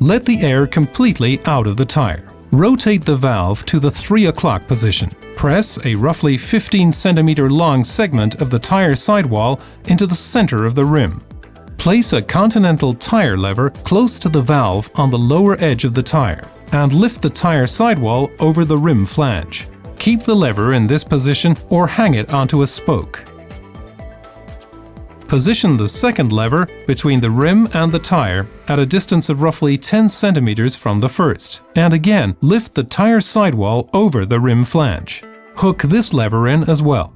Let the air completely out of the tire. Rotate the valve to the 3 o'clock position. Press a roughly 15 cm long segment of the tire sidewall into the center of the rim. Place a Continental tire lever close to the valve on the lower edge of the tire and lift the tire sidewall over the rim flange. Keep the lever in this position or hang it onto a spoke. Position the second lever between the rim and the tire at a distance of roughly 10 cm from the first, and again lift the tire sidewall over the rim flange. Hook this lever in as well.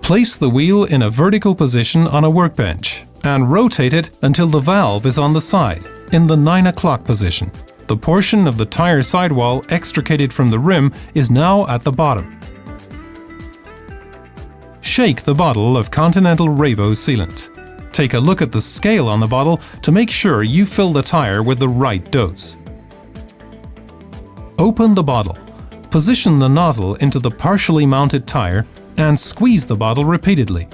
Place the wheel in a vertical position on a workbench and rotate it until the valve is on the side, in the 9 o'clock position. The portion of the tire sidewall extricated from the rim is now at the bottom. Shake the bottle of Continental RevoSealant. Take a look at the scale on the bottle to make sure you fill the tire with the right dose. Open the bottle. Position the nozzle into the partially mounted tire and squeeze the bottle repeatedly.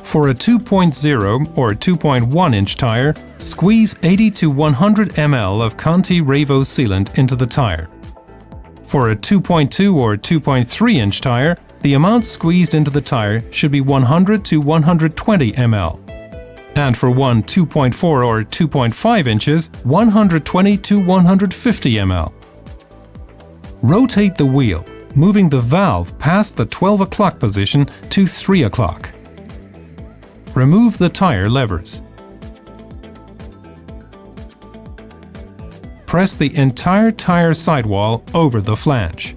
For a 2.0 or 2.1 inch tire, squeeze 80 to 100 ml of Conti RevoSealant into the tire. For a 2.2 or 2.3 inch tire, the amount squeezed into the tire should be 100 to 120 ml. And for one 2.4 or 2.5 inches, 120 to 150 ml. Rotate the wheel, moving the valve past the 12 o'clock position to 3 o'clock. Remove the tire levers. Press the entire tire sidewall over the flange.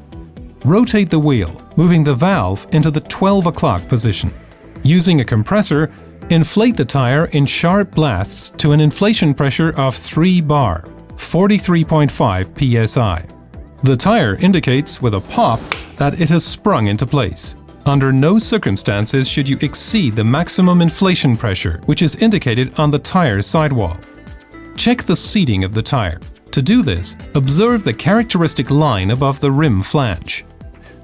Rotate the wheel, moving the valve into the 12 o'clock position. Using a compressor, inflate the tire in sharp blasts to an inflation pressure of 3 bar, 43.5 psi. The tire indicates with a pop that it has sprung into place. Under no circumstances should you exceed the maximum inflation pressure, which is indicated on the tire sidewall. Check the seating of the tire. To do this, observe the characteristic line above the rim flange.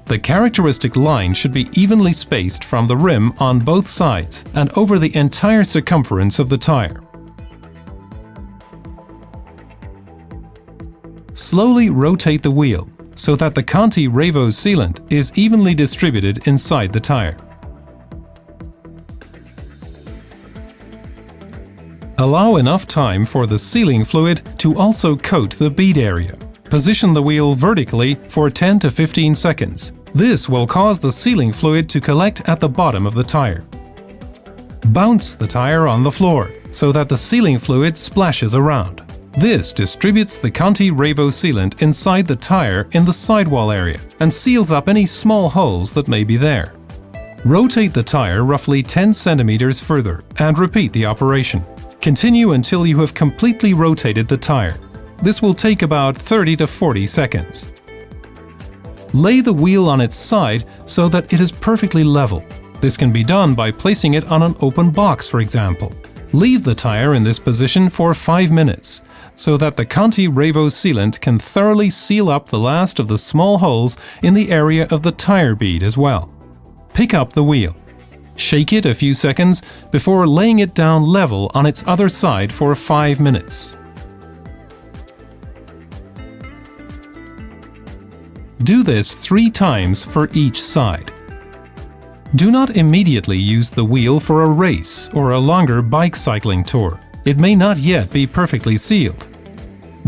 The characteristic line should be evenly spaced from the rim on both sides and over the entire circumference of the tire. Slowly rotate the wheel so that the Conti RevoSealant is evenly distributed inside the tire. Allow enough time for the sealing fluid to also coat the bead area. Position the wheel vertically for 10 to 15 seconds. This will cause the sealing fluid to collect at the bottom of the tire. Bounce the tire on the floor so that the sealing fluid splashes around. This distributes the Conti RevoSealant inside the tire in the sidewall area and seals up any small holes that may be there. Rotate the tire roughly 10 centimeters further and repeat the operation. Continue until you have completely rotated the tire. This will take about 30 to 40 seconds. Lay the wheel on its side so that it is perfectly level. This can be done by placing it on an open box, for example. Leave the tire in this position for 5 minutes so that the Conti RevoSealant can thoroughly seal up the last of the small holes in the area of the tire bead as well. Pick up the wheel. Shake it a few seconds before laying it down level on its other side for 5 minutes. Do this 3 times for each side. Do not immediately use the wheel for a race or a longer bike cycling tour. It may not yet be perfectly sealed.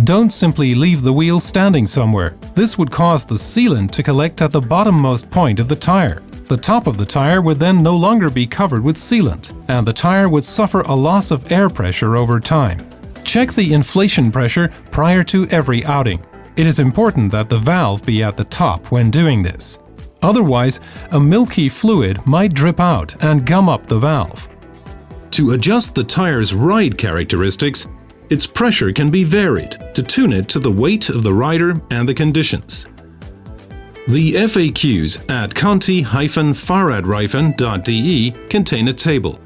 Don't simply leave the wheel standing somewhere. This would cause the sealant to collect at the bottommost point of the tire. The top of the tire would then no longer be covered with sealant, and the tire would suffer a loss of air pressure over time. Check the inflation pressure prior to every outing. It is important that the valve be at the top when doing this. Otherwise, a milky fluid might drip out and gum up the valve. To adjust the tire's ride characteristics, its pressure can be varied to tune it to the weight of the rider and the conditions. The FAQs at conti-fahrradreifen.de contain a table.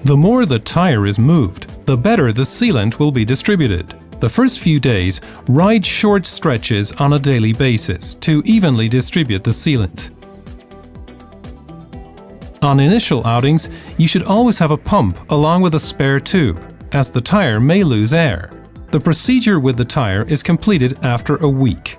The more the tire is moved, the better the sealant will be distributed. The first few days, ride short stretches on a daily basis to evenly distribute the sealant. On initial outings, you should always have a pump along with a spare tube, as the tire may lose air. The procedure with the tire is completed after a week.